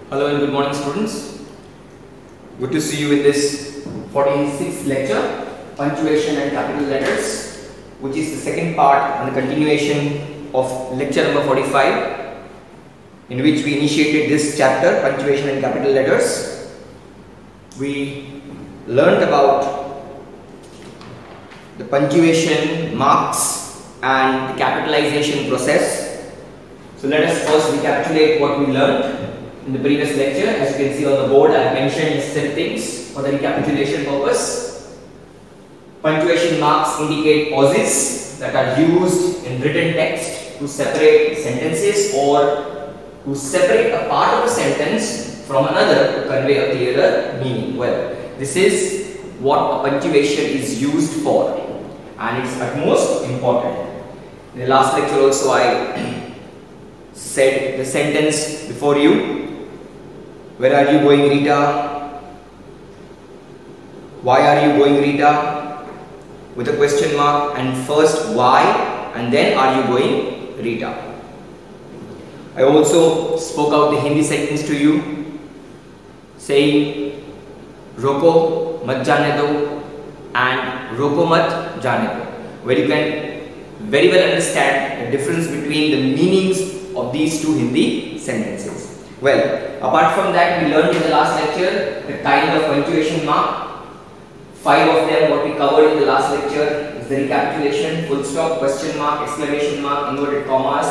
Hello and good morning, students. Good to see you in this 46th lecture, Punctuation and Capital Letters, which is the second part and the continuation of lecture number 45, in which we initiated this chapter, Punctuation and Capital Letters. We learned about the punctuation marks and the capitalization process. So let us first recapitulate what we learned in the previous lecture. As you can see on the board, I have mentioned necessary things for the recapitulation purpose. Punctuation marks indicate pauses that are used in written text to separate sentences or to separate a part of a sentence from another to convey a clearer meaning. Well, this is what a punctuation is used for, and it's at most important. In the last lecture also I said the sentence before you. Where are you going, Rita? Why are you going, Rita? With a question mark, and first why and then are you going, Rita? I also spoke out the Hindi sentence to you saying Roko mat jane do and Roko mat jane do, where you can very well understand the difference between the meanings of these two Hindi sentences. Well, apart from that, we learned in the last lecture the kind of punctuation mark. 5 of them, what we covered in the last lecture, is the recapitulation: full stop, question mark, exclamation mark, inverted commas,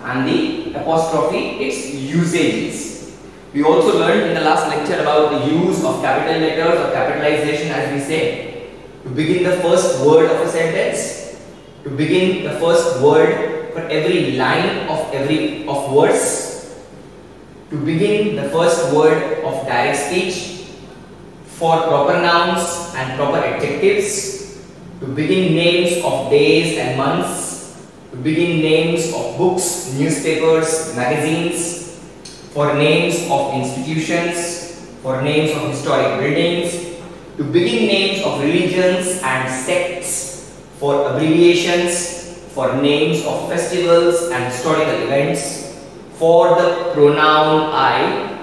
and the apostrophe, its usages. We also learned in the last lecture about the use of capital letters or capitalization, as we say, to begin the first word of a sentence, to begin the first word for every line of words, to begin the first word of direct speech, for proper nouns and proper adjectives, to begin names of days and months, to begin names of books, newspapers, magazines, for names of institutions, for names of historic buildings, to begin names of religions and sects, for abbreviations, for names of festivals and historical events, for the pronoun I,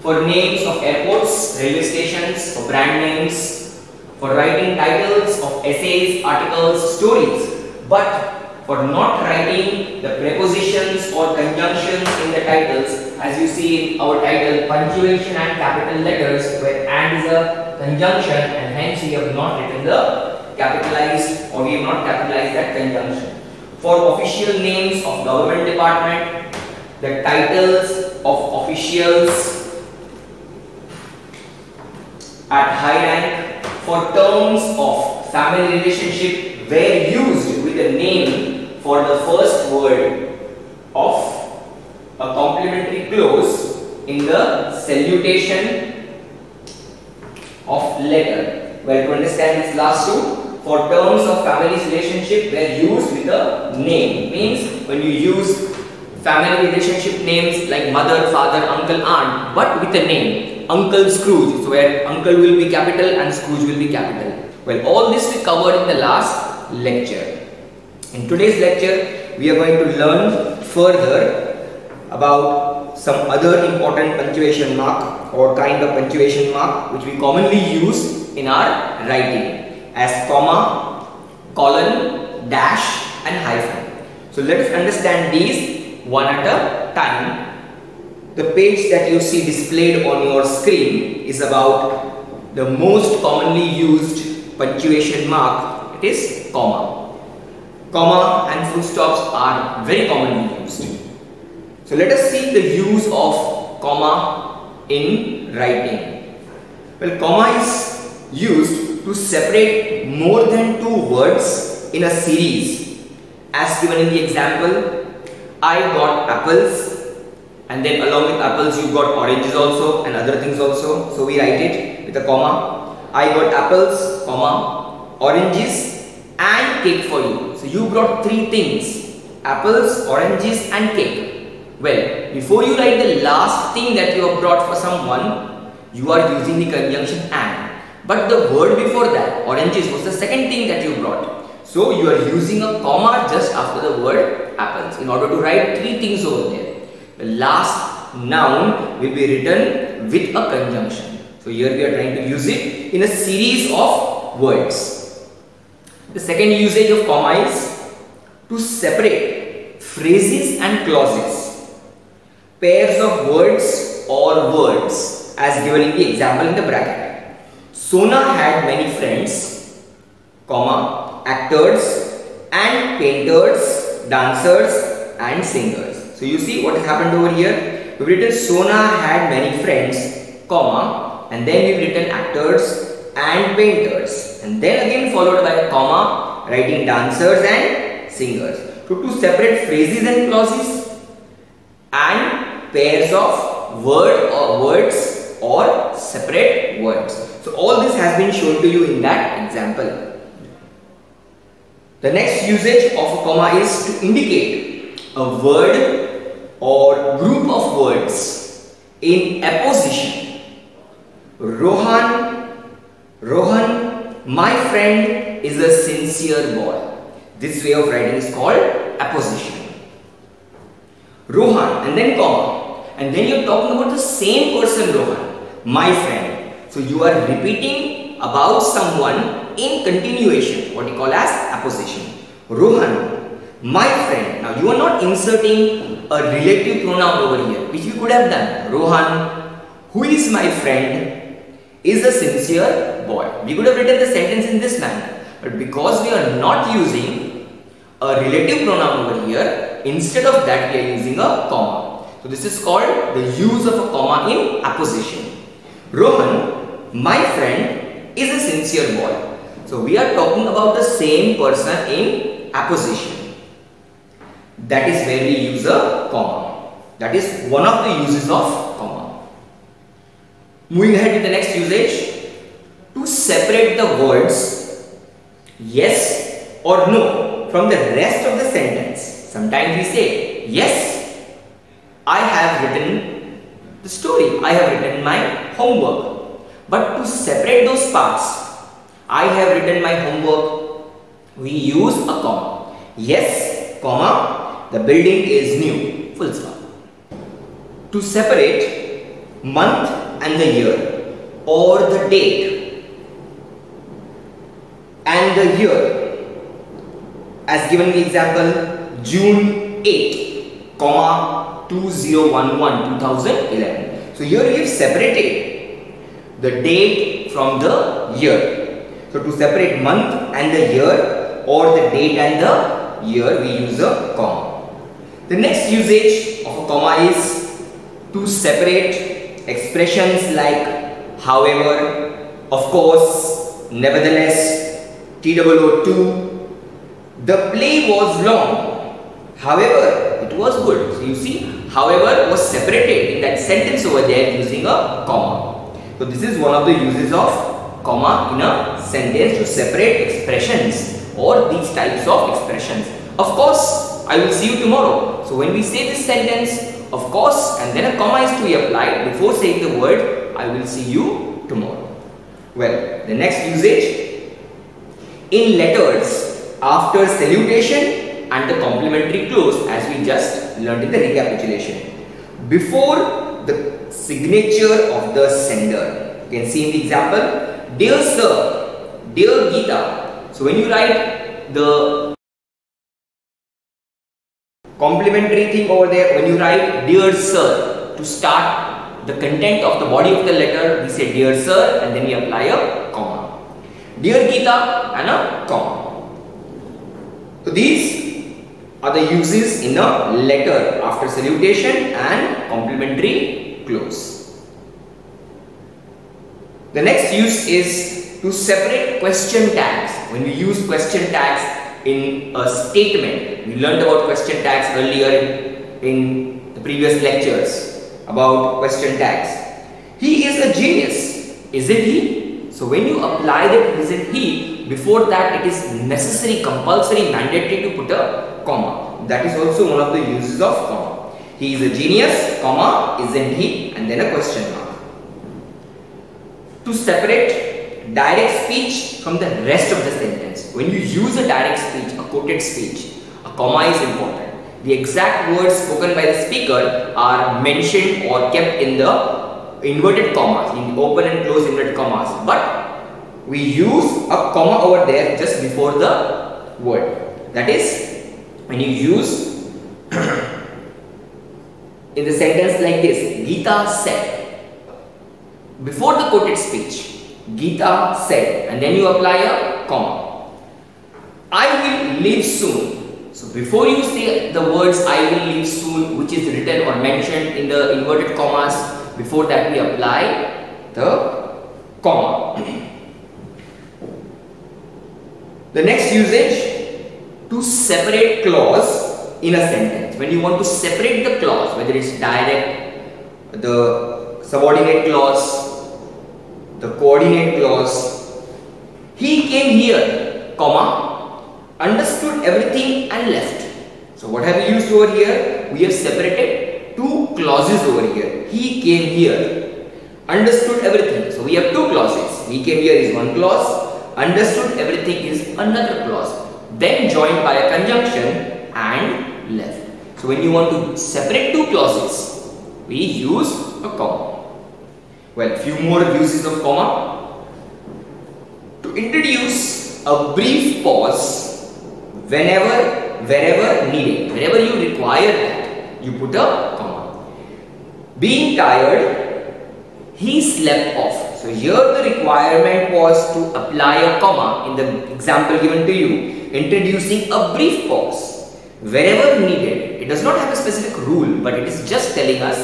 for names of airports, railway stations, for brand names, for writing titles of essays, articles, stories, but for not writing the prepositions or conjunctions in the titles, as you see in our title, Punctuation and Capital Letters, where and is a conjunction, and hence we have not written the capitalized, or we have not capitalized that conjunction. For official names of government department, the titles of officials at high rank, for terms of family relationship were used with a name for the first word of a complimentary clause in the salutation of letter. Well, to understand these last two, for terms of family's relationship were used with a name. Means when you use family relationship names like mother, father, uncle, aunt, but with a name. Uncle Scrooge, so where uncle will be capital and Scrooge will be capital. Well, all this we covered in the last lecture. In today's lecture, we are going to learn further about some other important punctuation mark or kind of punctuation mark which we commonly use in our writing as comma, colon, dash and hyphen. So let us understand these one at a time. The page that you see displayed on your screen is about the most commonly used punctuation mark. It is comma. Comma and full stops are very commonly used. So let us see the use of comma in writing. Well, comma is used to separate more than two words in a series. As given in the example, I got apples, and then along with apples you got oranges also and other things also. So we write it with a comma. I got apples, comma, oranges and cake for you. So you brought three things: apples, oranges and cake. Well, before you write the last thing that you have brought for someone, you are using the conjunction and. But the word before that, oranges, was the second thing that you brought. So you are using a comma just after the word apples in order to write three things over there. The last noun will be written with a conjunction. So here we are trying to use it in a series of words. The second usage of comma is to separate phrases and clauses, pairs of words or words as given in the example in the bracket. Sona had many friends, comma, actors and painters, dancers and singers. So you see what has happened over here. We've written Sona had many friends, comma, and then we've written actors and painters, and then again followed by a comma, writing dancers and singers. So to separate phrases and clauses and pairs of words or separate words. So all this has been shown to you in that example. The next usage of a comma is to indicate a word or group of words in apposition. Rohan, my friend is a sincere boy. This way of writing is called apposition. Rohan and then comma, and then you're talking about the same person, Rohan, my friend. So you are repeating about someone in continuation, what you call as apposition. Rohan, my friend. Now you are not inserting a relative pronoun over here, which we could have done. Rohan, who is my friend, is a sincere boy. We could have written the sentence in this manner, but because we are not using a relative pronoun over here, instead of that we are using a comma. So this is called the use of a comma in apposition. Rohan, my friend, is a sincere boy. So we are talking about the same person in apposition. That is where we use a comma. That is one of the uses of comma. Moving ahead to the next usage, to separate the words yes or no from the rest of the sentence. Sometimes we say, yes, I have written the story, I have written my homework. But to separate those parts, I have written my homework, we use a comma. Yes, comma, the building is new, full stop. To separate month and the year, or the date and the year, as given in the example, June 8, comma, 2011, 2011. So here we have separated the date from the year. So to separate month and the year, or the date and the year, we use a comma. The next usage of a comma is to separate expressions like however, of course, nevertheless, TOO2. The play was long, however, it was good. So you see, however was separated in that sentence over there using a comma. So this is one of the uses of comma in a sentence, to separate expressions or these types of expressions. Of course, I will see you tomorrow. So when we say this sentence, of course, and then a comma is to be applied before saying the word, I will see you tomorrow. Well, the next usage, in letters after salutation and the complimentary close, as we just learned in the recapitulation, before the signature of the sender. You can see in the example, dear sir, dear Geeta. So when you write the complimentary thing over there, when you write dear sir to start the content of the body of the letter, we say dear sir and then we apply a comma. Dear Geeta and a comma. So these are the uses in a letter after salutation and complimentary close. The next use is to separate question tags. When we use question tags in a statement, we learned about question tags earlier in the previous lectures about question tags. He is a genius, isn't he? So when you apply that isn't he, before that it is necessary, compulsory, mandatory to put a comma. That is also one of the uses of comma. He is a genius, comma, isn't he, and then a question mark. To separate direct speech from the rest of the sentence. When you use a direct speech, a quoted speech, a comma is important. The exact words spoken by the speaker are mentioned or kept in the inverted commas, in the open and close inverted commas. But we use a comma over there just before the word. That is, when you use in the sentence like this, Gita said, before the quoted speech, Gita said, and then you apply a comma. I will leave soon. So before you say the words I will leave soon, which is written or mentioned in the inverted commas, before that we apply the comma. The next usage, to separate clause in a sentence. When you want to separate the clause, whether it's direct, the subordinate clause, the coordinate clause. He came here, comma, understood everything and left. So what have we used over here? We have separated two clauses over here. He came here, understood everything. So we have two clauses. He came here is one clause, understood everything is another clause. Then joined by a conjunction and left. So when you want to separate two clauses, we use a comma. Well, few more uses of comma. To introduce a brief pause whenever, wherever needed. Wherever you require that, you put a comma. Being tired, he slept off. So here the requirement was to apply a comma in the example given to you, introducing a brief pause wherever needed. It does not have a specific rule, but it is just telling us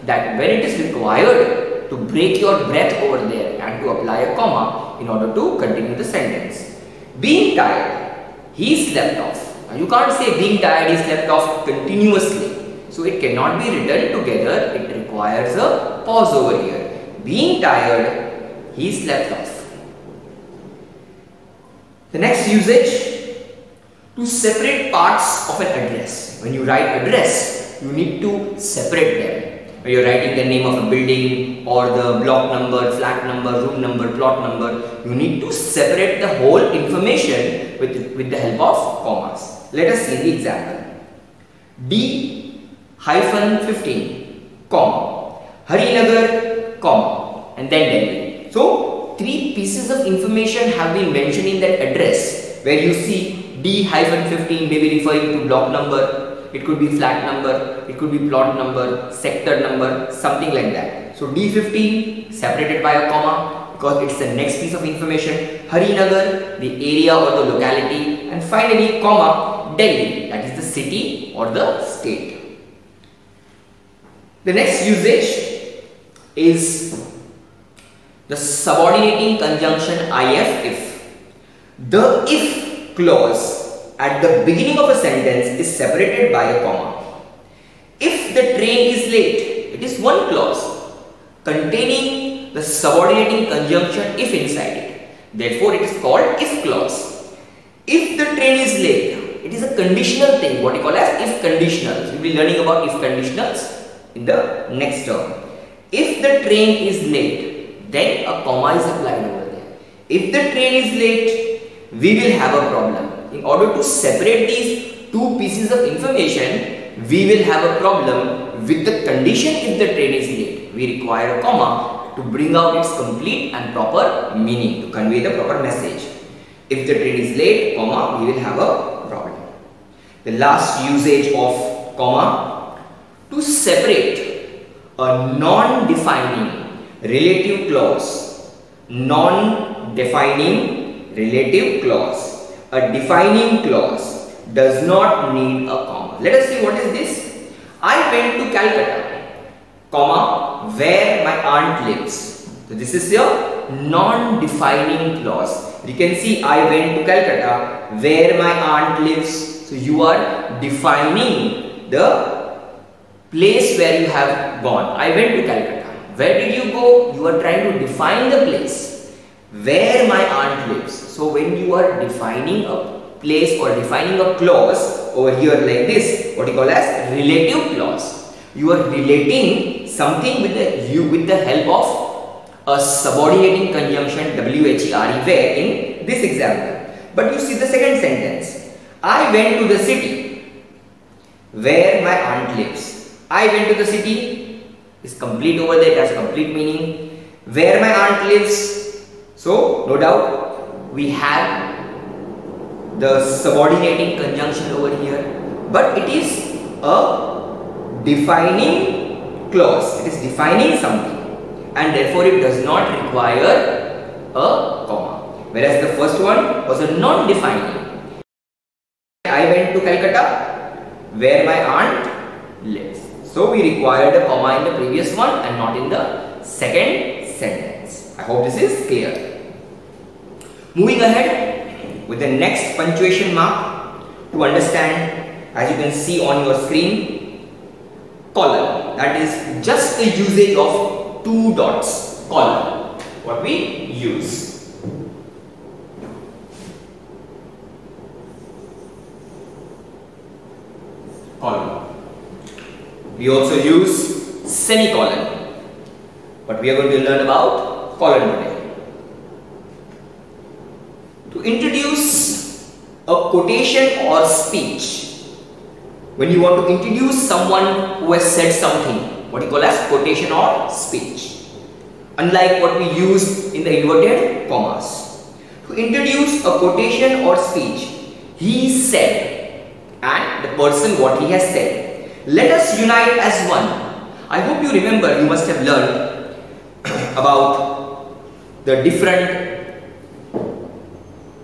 that when it is required to break your breath over there and to apply a comma in order to continue the sentence. Being tired, he slept off. Now you can't say being tired, he slept off continuously. So it cannot be written together. It requires a pause over here. Being tired, he slept off. The next usage, to separate parts of an address. When you write address, you need to separate them. When you are writing the name of a building or the block number, flat number, room number, plot number, you need to separate the whole information with the help of commas. Let us see the example. D-15, comma, Harinagar, comma, and then Delhi. So, three pieces of information have been mentioned in that address, where you see D-15 may be referring to block number, it could be flat number, it could be plot number, sector number, something like that. So D15 separated by a comma because it's the next piece of information. Harinagar, the area or the locality, and finally comma, Delhi, that is the city or the state. The next usage is the subordinating conjunction if. The if clause at the beginning of a sentence is separated by a comma. If the train is late, it is one clause containing the subordinating conjunction if inside it. Therefore, it is called if clause. If the train is late, it is a conditional thing, what you call as if conditionals. We will be learning about if conditionals in the next term. If the train is late, then a comma is applied over there. If the train is late, we will have a problem. In order to separate these two pieces of information, we will have a problem with the condition if the train is late. We require a comma to bring out its complete and proper meaning, to convey the proper message. If the train is late, comma, we will have a problem. The last usage of comma, to separate a non-defining relative clause. Non-defining relative clause. A defining clause does not need a comma. Let us see what is this. I went to Calcutta, comma, where my aunt lives. So this is your non-defining clause. You can see I went to Calcutta, where my aunt lives. So you are defining the place where you have gone. I went to Calcutta. Where did you go? You are trying to define the place where my aunt lives. So when you are defining a place or defining a clause over here like this, what you call as relative clause. You are relating something with the help of a subordinating conjunction WHERE, where in this example. But you see the second sentence. I went to the city. where my aunt lives. I went to the city is complete over there, it has a complete meaning. Where my aunt lives, so no doubt we have the subordinating conjunction over here, but it is a defining clause. It is defining something and therefore it does not require a comma. Whereas the first one was a non-defining. I went to Calcutta where my aunt lives. So we required a comma in the previous one and not in the second sentence. I hope this is clear. Moving ahead with the next punctuation mark to understand, as you can see on your screen, colon. That is just the usage of two dots, colon, what we use. Colon. We also use semicolon, but we are going to learn about colon today. To introduce a quotation or speech, when you want to introduce someone who has said something, what you call as quotation or speech, unlike what we use in the inverted commas. To introduce a quotation or speech, he said, and the person what he has said. Let us unite as one. I hope you remember, you must have learned about the different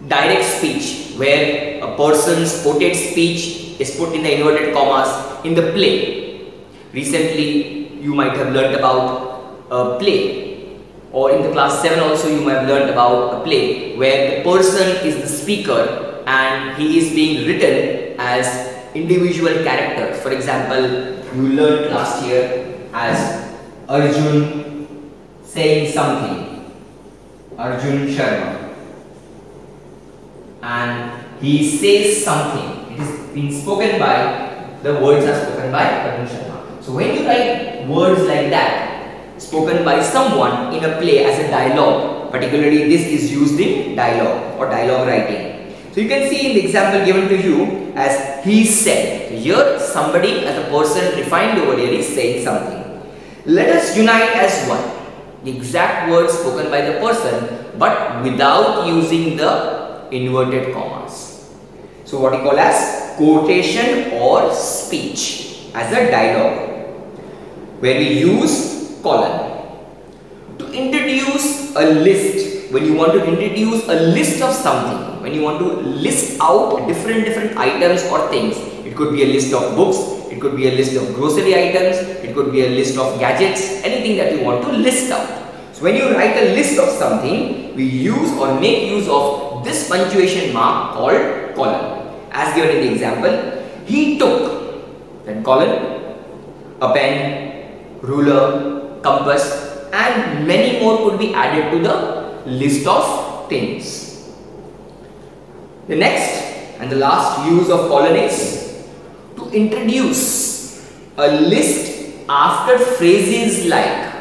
direct speech where a person's quoted speech is put in the inverted commas in the play. Recently you might have learned about a play, or in the class 7 also you might have learned about a play where the person is the speaker and he is being written as individual characters. For example, you learned last year as Arjun saying something, Arjun Sharma, and he says something. It is being spoken by, the words are spoken by Arjun Sharma. So when you write words like that, spoken by someone in a play as a dialogue, particularly this is used in dialogue or dialogue writing. So you can see in the example given to you as he said. So here somebody as a person defined over here is saying something. Let us unite as one. The exact words spoken by the person but without using the inverted commas. So what we call as quotation or speech as a dialogue, where we use colon. To introduce a list, when you want to introduce a list of something, when you want to list out different items or things, it could be a list of books, it could be a list of grocery items, it could be a list of gadgets, anything that you want to list out. So when you write a list of something, we use or make use of this punctuation mark called colon. As given in the example, he took, then colon, a pen, ruler, compass, and many more could be added to the list of things. The next and the last use of colon is to introduce a list after phrases like.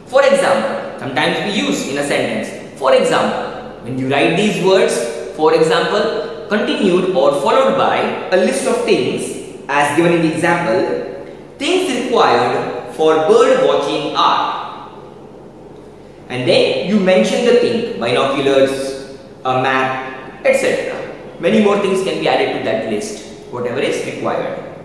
For example, sometimes we use in a sentence. For example, when you write these words, for example, continued or followed by a list of things as given in the example, things required for bird watching are. And then you mention the thing, binoculars, a map, etc. Many more things can be added to that list, whatever is required.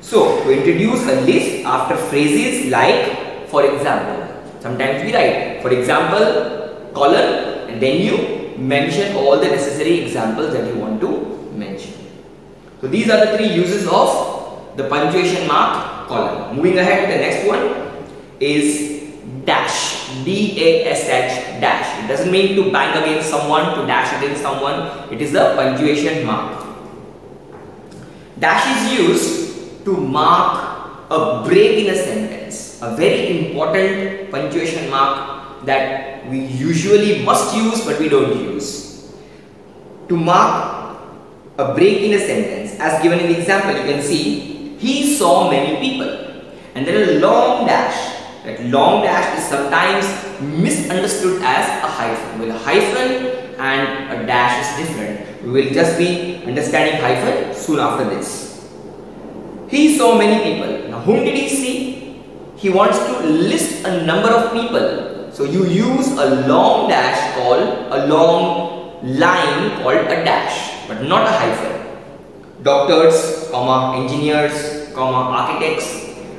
So, to introduce a list after phrases like, for example, sometimes we write, for example, colon, and then you mention all the necessary examples that you want to mention. So, these are the three uses of the punctuation mark colon. Moving ahead to the next one is dash. D-A-S-H, dash. It doesn't mean to bang against someone, to dash against someone. It is the punctuation mark. Dash is used to mark a break in a sentence. A very important punctuation mark that we usually must use but we don't use. To mark a break in a sentence, as given in the example, you can see, he saw many people. And then a long dash. That long dash is sometimes misunderstood as a hyphen. Well, a hyphen and a dash is different. We will just be understanding hyphen soon after this. He saw many people. Now whom did he see? He wants to list a number of people. So you use a long dash called a long line called a dash, but not a hyphen. Doctors, comma, engineers, comma, architects.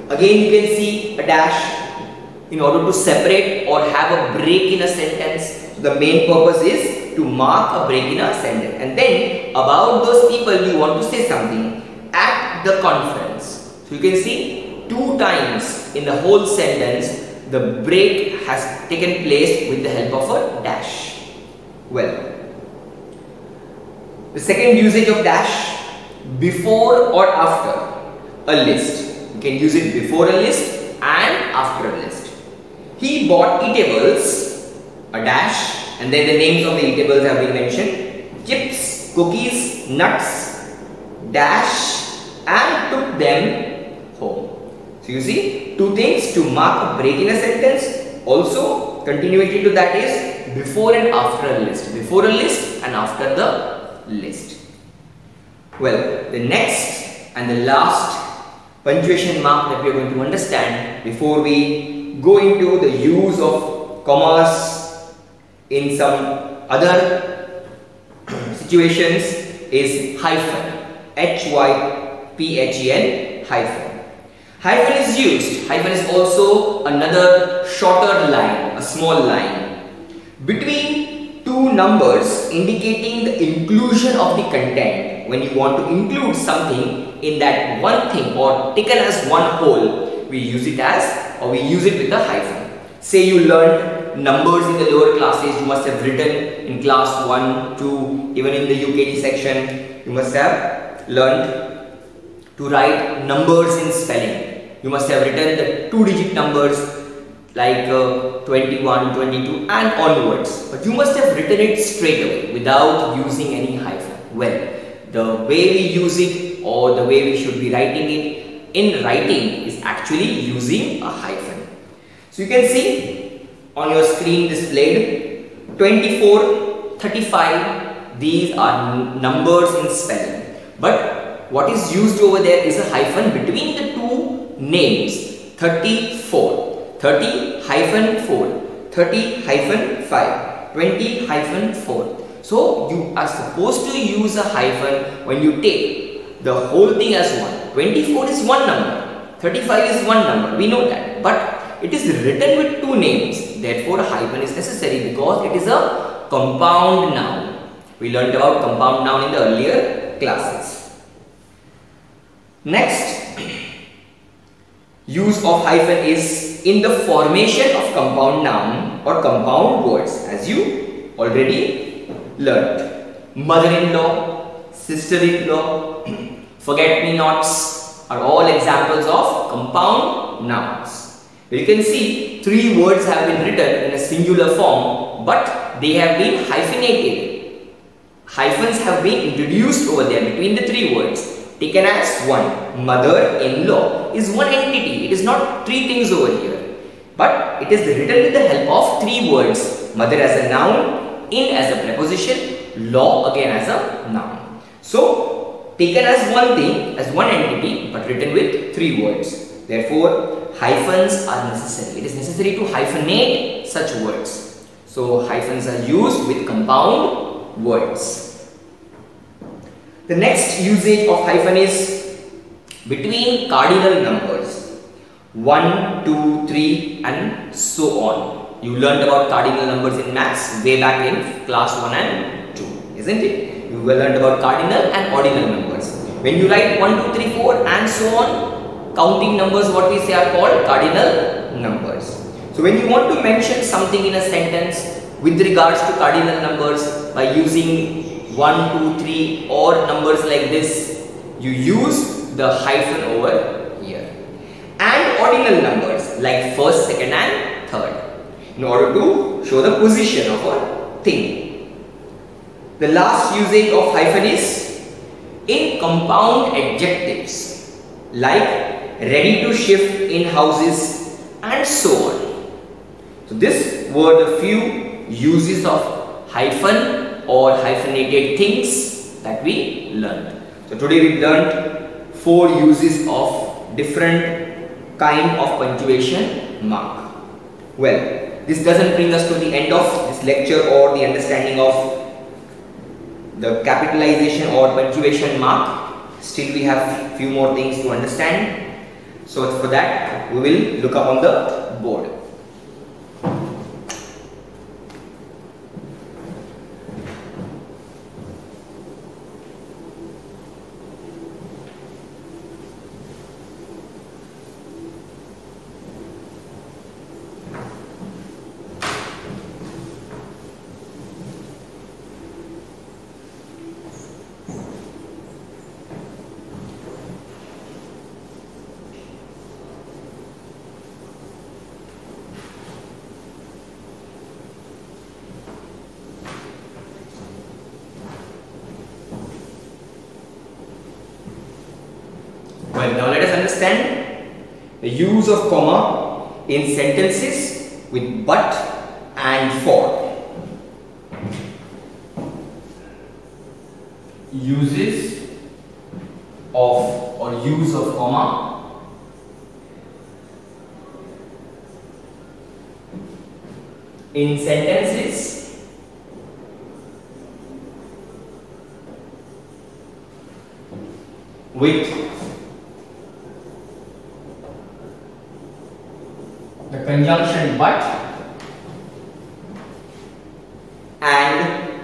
Again you can see a dash in order to separate or have a break in a sentence. So the main purpose is to mark a break in a sentence. And then about those people you want to say something at the conference. So you can see 2 times in the whole sentence the break has taken place with the help of a dash. Well, the second usage of dash, before or after a list. You can use it before a list and after a list. He bought eatables, a dash, and then the names of the eatables have been mentioned. Chips, cookies, nuts, dash, and took them home. So you see, 2 things to mark a break in a sentence. Also, continuity to that is before and after a list. Before a list and after the list. Well, the next and the last punctuation mark that we are going to understand before we go into the use of commas in some other situations is hyphen. H-Y-P-H-E-N, hyphen. Hyphen is used. Hyphen is also another shorter line, a small line between 2 numbers indicating the inclusion of the content. When you want to include something in that one thing or taken as one whole, we use it as, or we use it with a hyphen. Say you learned numbers in the lower classes, you must have written in class 1, 2, even in the UKG section, you must have learned to write numbers in spelling. You must have written the 2-digit numbers like 21, 22 and onwards. But you must have written it straight away without using any hyphen. Well, the way we use it or the way we should be writing it in writing is actually using a hyphen. So you can see on your screen displayed 24, 35, these are numbers in spelling. But what is used over there is a hyphen between the 2 names, 34, 30-4, 30-5, 20-4. So you are supposed to use a hyphen when you take the whole thing as one. 24 is one number, 35 is one number, we know that. But it is written with 2 names, therefore a hyphen is necessary because it is a compound noun. We learned about compound noun in the earlier classes. Next, use of hyphen is in the formation of compound noun or compound words, as you already learned. Mother-in-law, sister-in-law, forget-me-nots are all examples of compound nouns. You can see 3 words have been written in a singular form, but they have been hyphenated. Hyphens have been introduced over there between the 3 words. Taken as one. Mother-in-law is one entity. It is not 3 things over here, but it is written with the help of 3 words. Mother as a noun, in as a preposition, law again as a noun. So taken as one thing, as one entity, but written with 3 words. Therefore, hyphens are necessary. It is necessary to hyphenate such words. So hyphens are used with compound words. The next usage of hyphen is between cardinal numbers 1, 2, 3 and so on. You learned about cardinal numbers in maths way back in class 1 and 2, isn't it? You learned about cardinal and ordinal numbers. When you write 1, 2, 3, 4 and so on, counting numbers what we say are called cardinal numbers. So when you want to mention something in a sentence with regards to cardinal numbers by using 1, 2, 3 or numbers like this, you use the hyphen over here. And ordinal numbers like first, second and third in order to show the position of a thing. The last usage of hyphen is in compound adjectives like ready to shift in houses and so on. So this were the few uses of hyphen or hyphenated things that we learned. So today we learned 4 uses of different kind of punctuation mark. Well, this doesn't bring us to the end of this lecture or the understanding of the capitalization or punctuation mark. Still we have few more things to understand. So for that we will look up on the board. Well, now let us understand the use of comma in sentences with but and for. Uses of or use of comma in sentences with the conjunction but and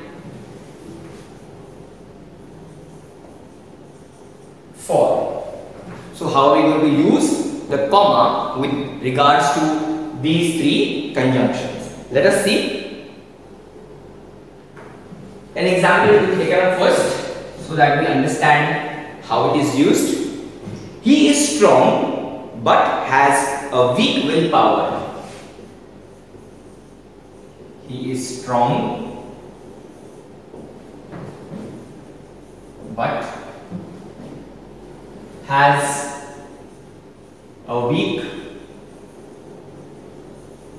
for. So how are we going to use the comma with regards to these 3 conjunctions? Let us see. An example will be taken up first so that we understand how it is used. He is strong but has a weak willpower. He is strong but has a weak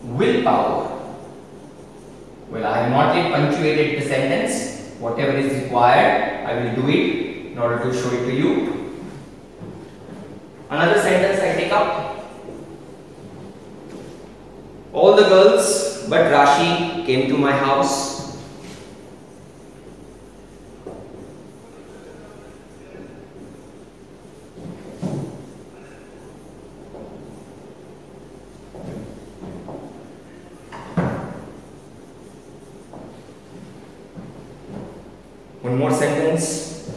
willpower. Well, I have not yet punctuated the sentence. Whatever is required, I will do it in order to show it to you. Another sentence I take up. All the girls but Rashi came to my house. One more sentence.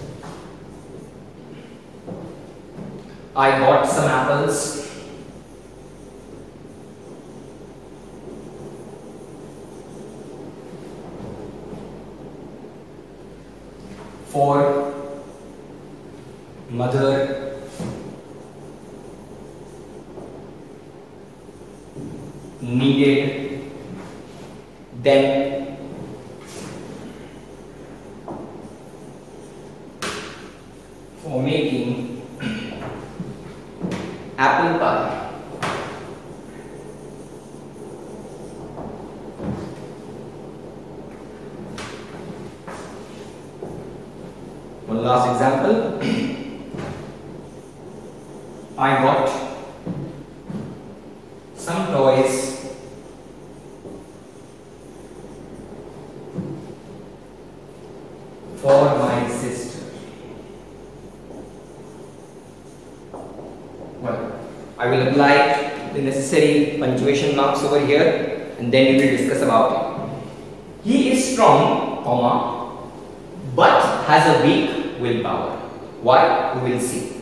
I got some apples. For mother needed them for making apple pie. One last example. I got some toys for my sister. Well, I will apply the necessary punctuation marks over here and then we will discuss about it. He is strong, comma, but has a weak willpower. Why? We will see.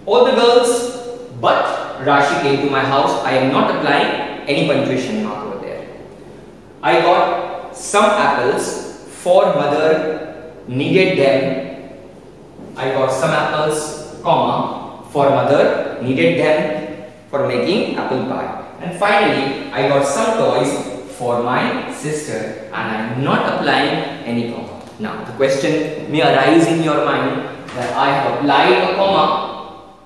All the girls but Rashi came to my house. I am not applying any punctuation mark over there. I got some apples for mother needed them. I got some apples, comma, for mother needed them for making apple pie. And finally, I got some toys for my sister and I am not applying any comma. Now, the question may arise in your mind that I have applied a comma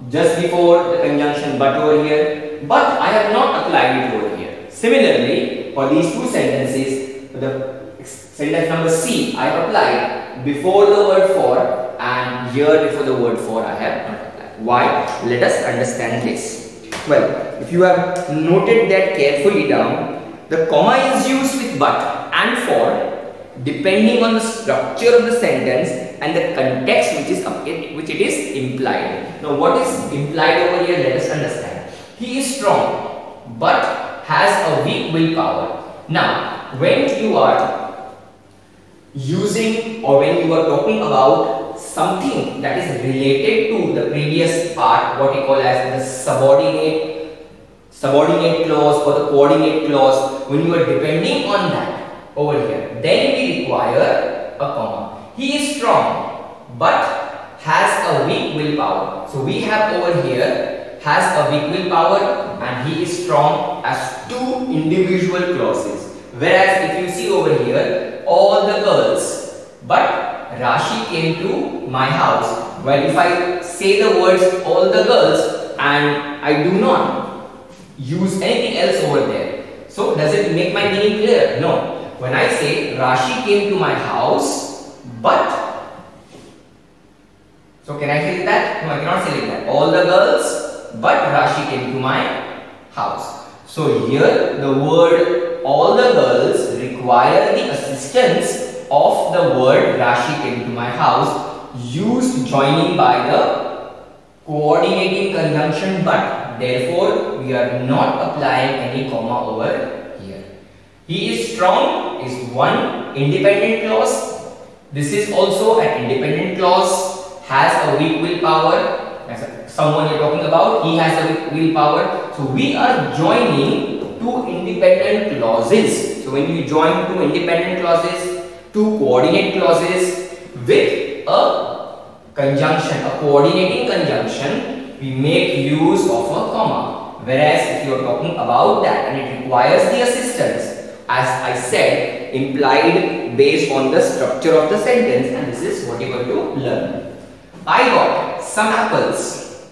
just before the conjunction but over here, but I have not applied it over here. Similarly, for these 2 sentences, for the sentence number C, I have applied before the word for and here before the word for I have not applied. Why? Let us understand this. Well, if you have noted that carefully down, the comma is used with but and for depending on the structure of the sentence and the context which it is implied. Now, what is implied over here? Let us understand. He is strong but has a weak willpower. Now, when you are using or when you are talking about something that is related to the previous part, what we call as the subordinate clause or the coordinate clause, when you are depending on that over here, then we require a comma. He is strong but has a weak willpower. So we have over here has a weak willpower and he is strong as two individual clauses. Whereas if you see over here, all the girls but Rashi came to my house. Well, if I say the words all the girls and I do not use anything else over there, so does it make my meaning clear? No. When I say Rashi came to my house, but, so can I say that? No, I cannot say like that. All the girls, but Rashi came to my house. So here the word all the girls require the assistance of the word Rashi came to my house used joining by the coordinating conjunction but. Therefore, we are not applying any comma over here. He is strong is one independent clause. This is also an independent clause. Has a weak willpower. That's someone you're talking about. He has a weak willpower. So we are joining two independent clauses. So when you join two independent clauses, two coordinate clauses with a conjunction, a coordinating conjunction, we make use of a comma. Whereas if you are talking about that and it requires the assistance, as I said, implied based on the structure of the sentence, and this is what you are going to learn. I got some apples.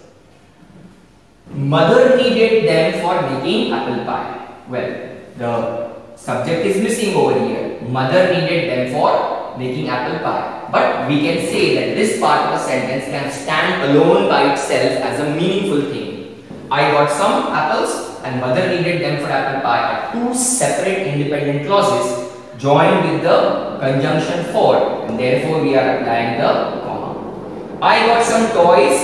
Mother needed them for making apple pie. Well, the subject is missing over here. Mother needed them for making apple pie. But we can say that this part of the sentence can stand alone by itself as a meaningful thing. I got some apples and mother needed them for apple pie are two separate independent clauses joined with the conjunction for, and therefore we are applying the comma. I got some toys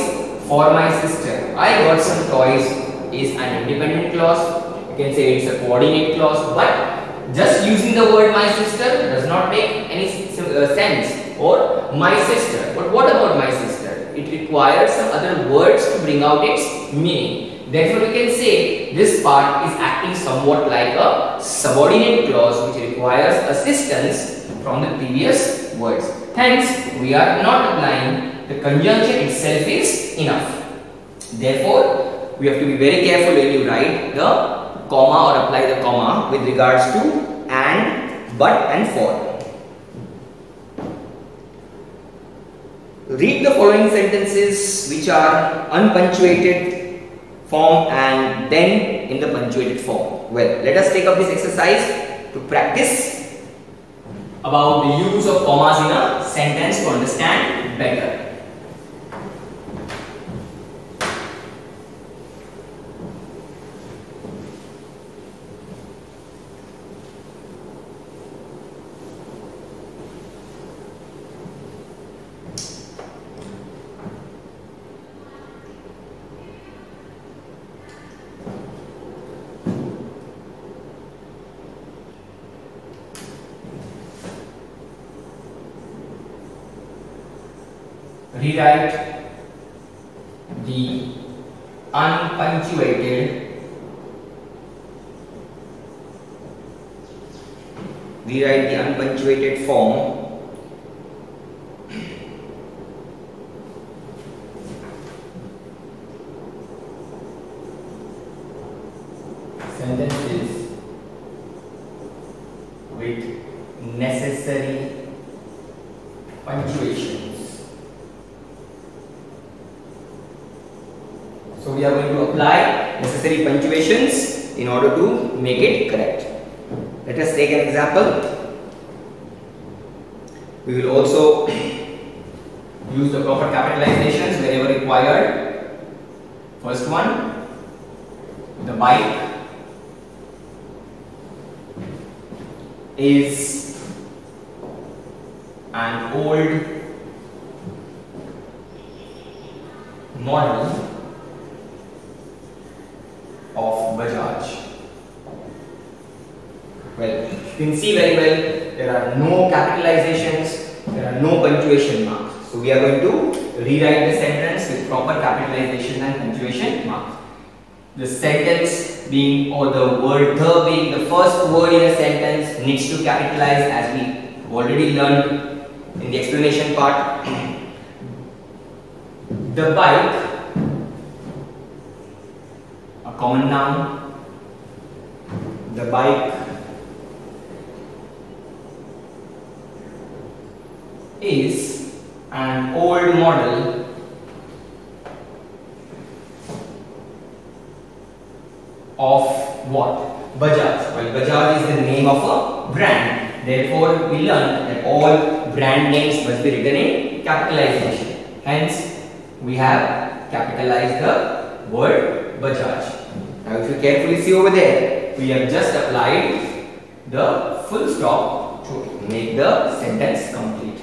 for my sister. I got some toys is an independent clause. You can say it's a coordinate clause, but just using the word my sister does not make any sense. Or my sister. But what about my sister? It requires some other words to bring out its meaning. Therefore, we can say this part is acting somewhat like a subordinate clause which requires assistance from the previous words. Hence, we are not applying the conjunction itself is enough. Therefore, we have to be very careful when you write the comma or apply the comma with regards to and, but and for. Read the following sentences which are unpunctuated form and then in the punctuated form. Well, let us take up this exercise to practice about the use of commas in a sentence to understand better. Rewrite the unpunctuated form sentences with necessary punctuations. So we are going to apply necessary punctuations in order to make it correct. Let us take an example. We will also use the proper capitalizations wherever required. First one, the bike is an old model of Bajaj. Well, you can see very well there are no capitalizations, there are no punctuation marks. So we are going to rewrite the sentence with proper capitalization and punctuation marks. The sentence being, or the word the being the first word in a sentence, needs to capitalize, as we already learned in the explanation part. The bike, a common noun. The bike is an old model of what? Bajaj. Well, Bajaj is the name of a brand. Therefore, we learned that all brand names must be written in capitalization. Hence, we have capitalized the word Bajaj. Now, if you carefully see over there, we have just applied the full stop to make the sentence complete.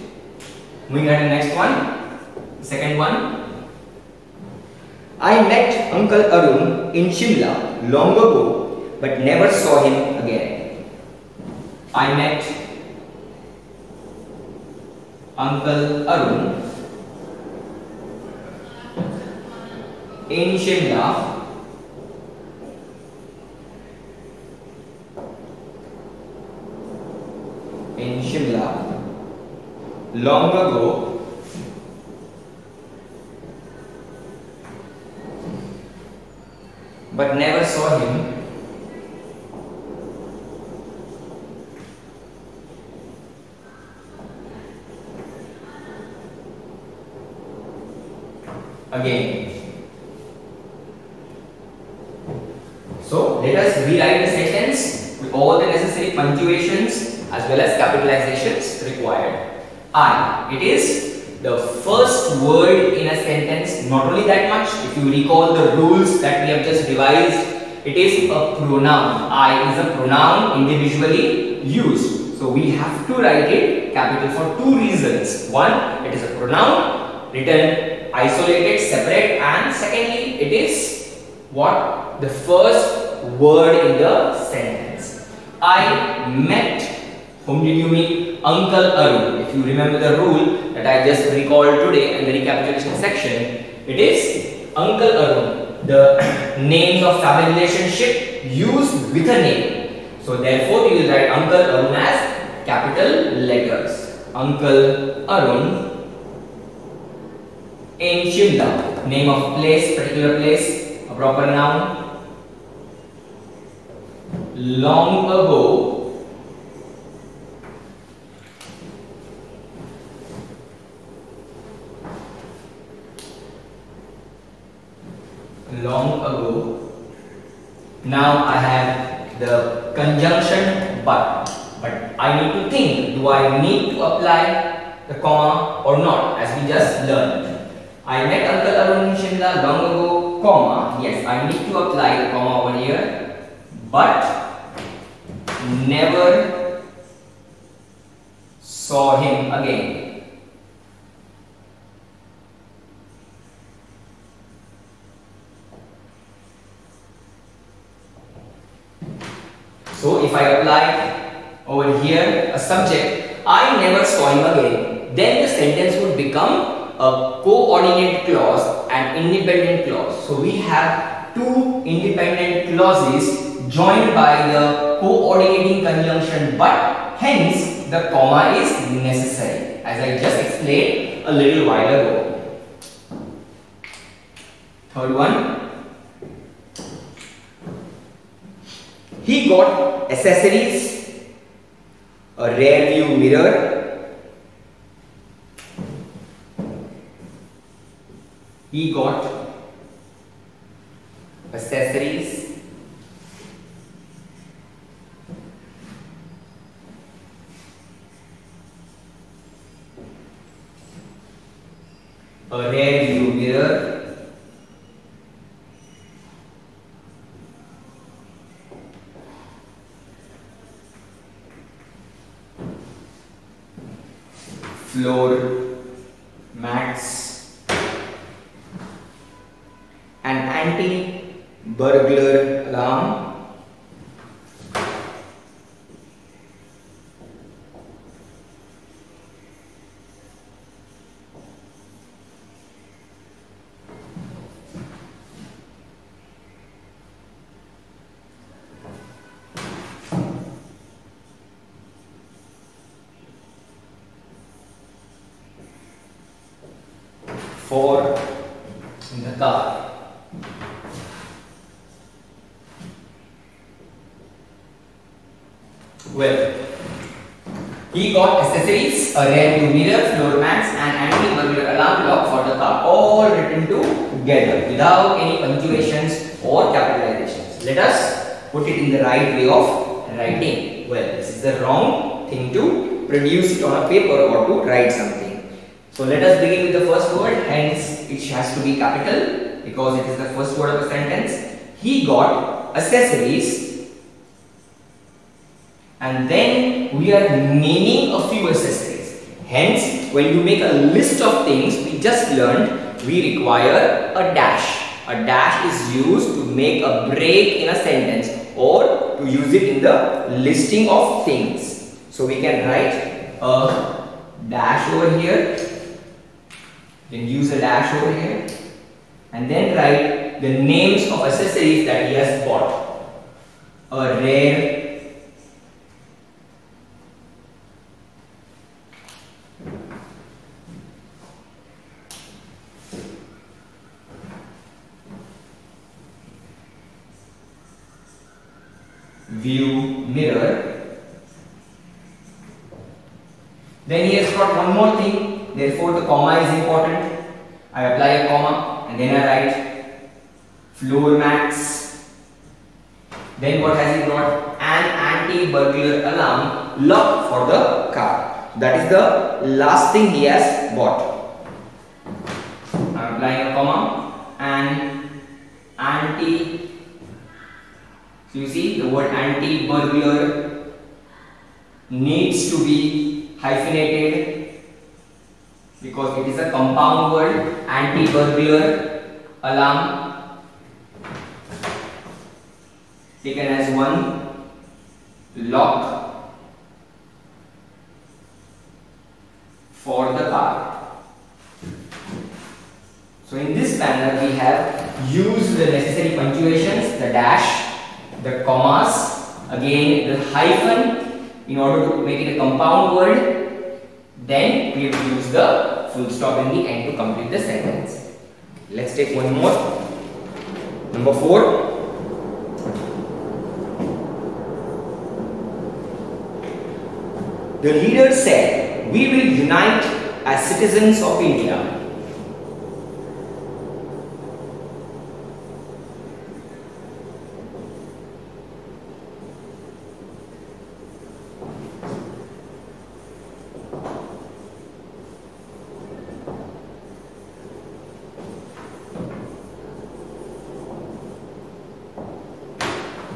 Moving on to the next one, the second one. I met Uncle Arun in Shimla long ago, but never saw him again. I met Uncle Arun in Shimla long ago, but never saw him again. So let us rewrite the sentence with all the necessary punctuations as well as capitalizations required. I, it is the first word in a sentence. Not only that much, if you recall the rules that we have just revised, it is a pronoun. I is a pronoun individually used. So we have to write it capital for two reasons. One, it is a pronoun written isolated, separate, and secondly, it is what? The first word in the sentence. I met. Whom did you meet? Uncle Arun. If you remember the rule that I just recalled today in the recapitulation section, it is Uncle Arun, the names of family relationship used with a name. So therefore, we will write Uncle Arun as capital letters. Uncle Arun in Shimla, name of place, particular place, a proper noun. Long ago, long ago. Now I have the conjunction but I need to think, do I need to apply the comma or not, as we just learned. I met Uncle Arun in Shimla long ago, comma, yes, I need to apply the comma over here, but never saw him again. So if I apply over here a subject, I never saw him again, then the sentence would become a coordinate clause and independent clause. So we have two independent clauses joined by the coordinating conjunction but, hence the comma is necessary, as I just explained a little while ago. Third one. He got accessories, a rear view mirror. He got accessories, a rear view mirror, floor mats, an anti-burglar alarm, for in the car. Well, he got accessories, a rear view mirror, floor mats, and anti-burglar alarm clock for the car, all written together without any punctuations or capitalizations. Let us put it in the right way of writing. Well, this is the wrong thing to produce it on a paper or to write something. So let us begin with the first word, hence it has to be capital because it is the first word of the sentence. He got accessories, and then we are naming a few accessories. Hence, when you make a list of things, we just learned we require a dash. A dash is used to make a break in a sentence or to use it in the listing of things. So we can write a dash over here, then use a dash over here, and then write the names of accessories that he has bought. A rare view mirror. Then he has got one more thing, therefore the comma is important. I apply a comma and then I write floor mats. Then what has he got? An anti-burglar alarm lock for the car. That is the last thing he has bought. I am applying a comma and anti. So you see the word anti-burglar needs to be hyphenated because it is a compound word. Anti-burglar alarm taken as one, lock for the car. So in this manner we have used the necessary punctuations, the dash, the commas, again the hyphen in order to make it a compound word. Then we have used the full stop in the end to complete the sentence. Let's take one more. Number 4. The leader said, "We will unite as citizens of India."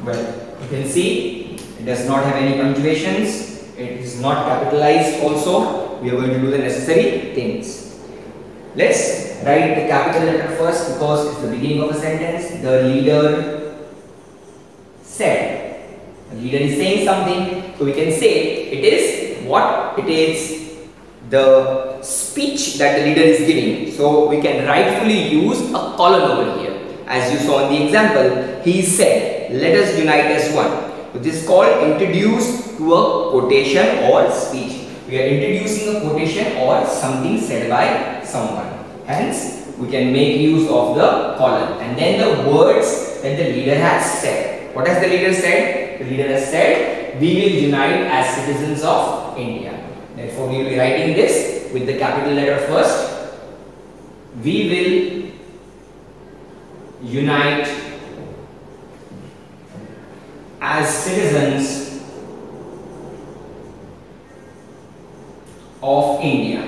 Well, you can see it does not have any punctuations. It is not capitalized also. We are going to do the necessary things. Let's write the capital letter first because it's the beginning of a sentence. The leader said. The leader is saying something. So we can say it is what? It is the speech that the leader is giving. So we can rightfully use a colon over here. As you saw in the example, he said, "Let us unite as one." Which is called introduce to a quotation or speech. We are introducing a quotation or something said by someone. Hence, we can make use of the colon. And then the words that the leader has said. What has the leader said? The leader has said, "We will unite as citizens of India." Therefore, we will be writing this with the capital letter first. We will unite as citizens of India.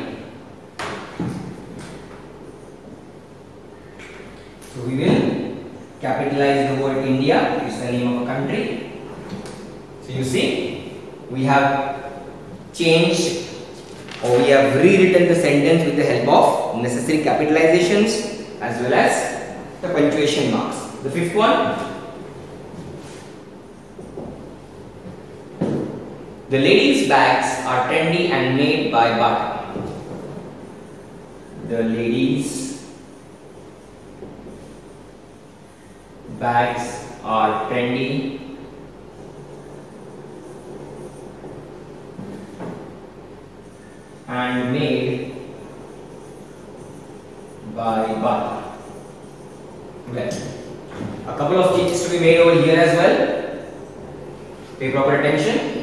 So we will capitalize the word India, which is the name of a country. So you see, we have changed or we have rewritten the sentence with the help of necessary capitalizations as well as the punctuation marks. The fifth one, the ladies' bags are trendy and made by Bata. The ladies' bags are trendy and made by Bata. Well, a couple of changes to be made over here as well. Pay proper attention.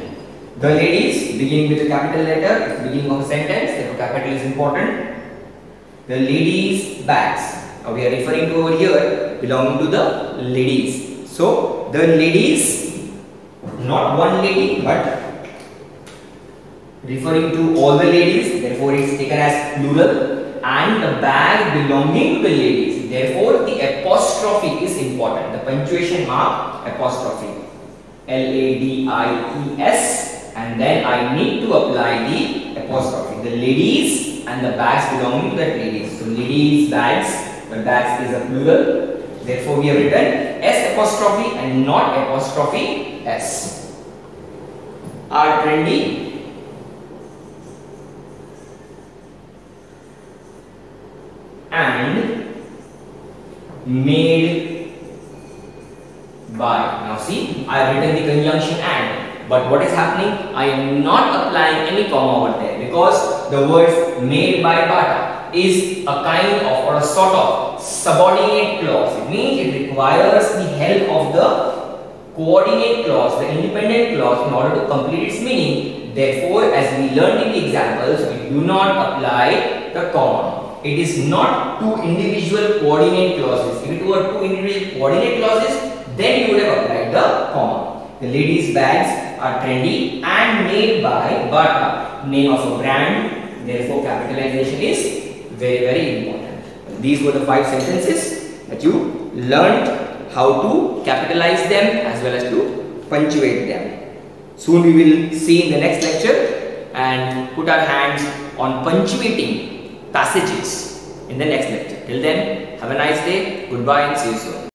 The ladies, beginning with a capital letter, it's the beginning of a sentence, therefore capital is important. The ladies' bags, we are referring to over here, belonging to the ladies. So, the ladies, not one lady, but referring to all the ladies, therefore it is taken as plural, and the bag belonging to the ladies, therefore the apostrophe is important, the punctuation mark apostrophe, L-A-D-I-E-S, and then I need to apply the apostrophe, the ladies and the bags belonging to that ladies. So ladies bags, the bags is a plural, therefore we have written S apostrophe and not apostrophe S. Are trendy and made by. Now see, I have written the conjunction and, but what is happening? I am not applying any comma over there because the words made by Bata is a kind of or a sort of subordinate clause. It means it requires the help of the coordinate clause, the independent clause, in order to complete its meaning. Therefore, as we learned in the examples, we do not apply the comma. It is not two individual coordinate clauses. If it were two individual coordinate clauses, then you would have applied the comma. The ladies' bags are trendy and made by Bata, name of a brand. Therefore, capitalization is very, very important. These were the 5 sentences that you learned how to capitalize them as well as to punctuate them. Soon we will see in the next lecture and put our hands on punctuating passages in the next lecture. Till then, have a nice day, goodbye and see you soon.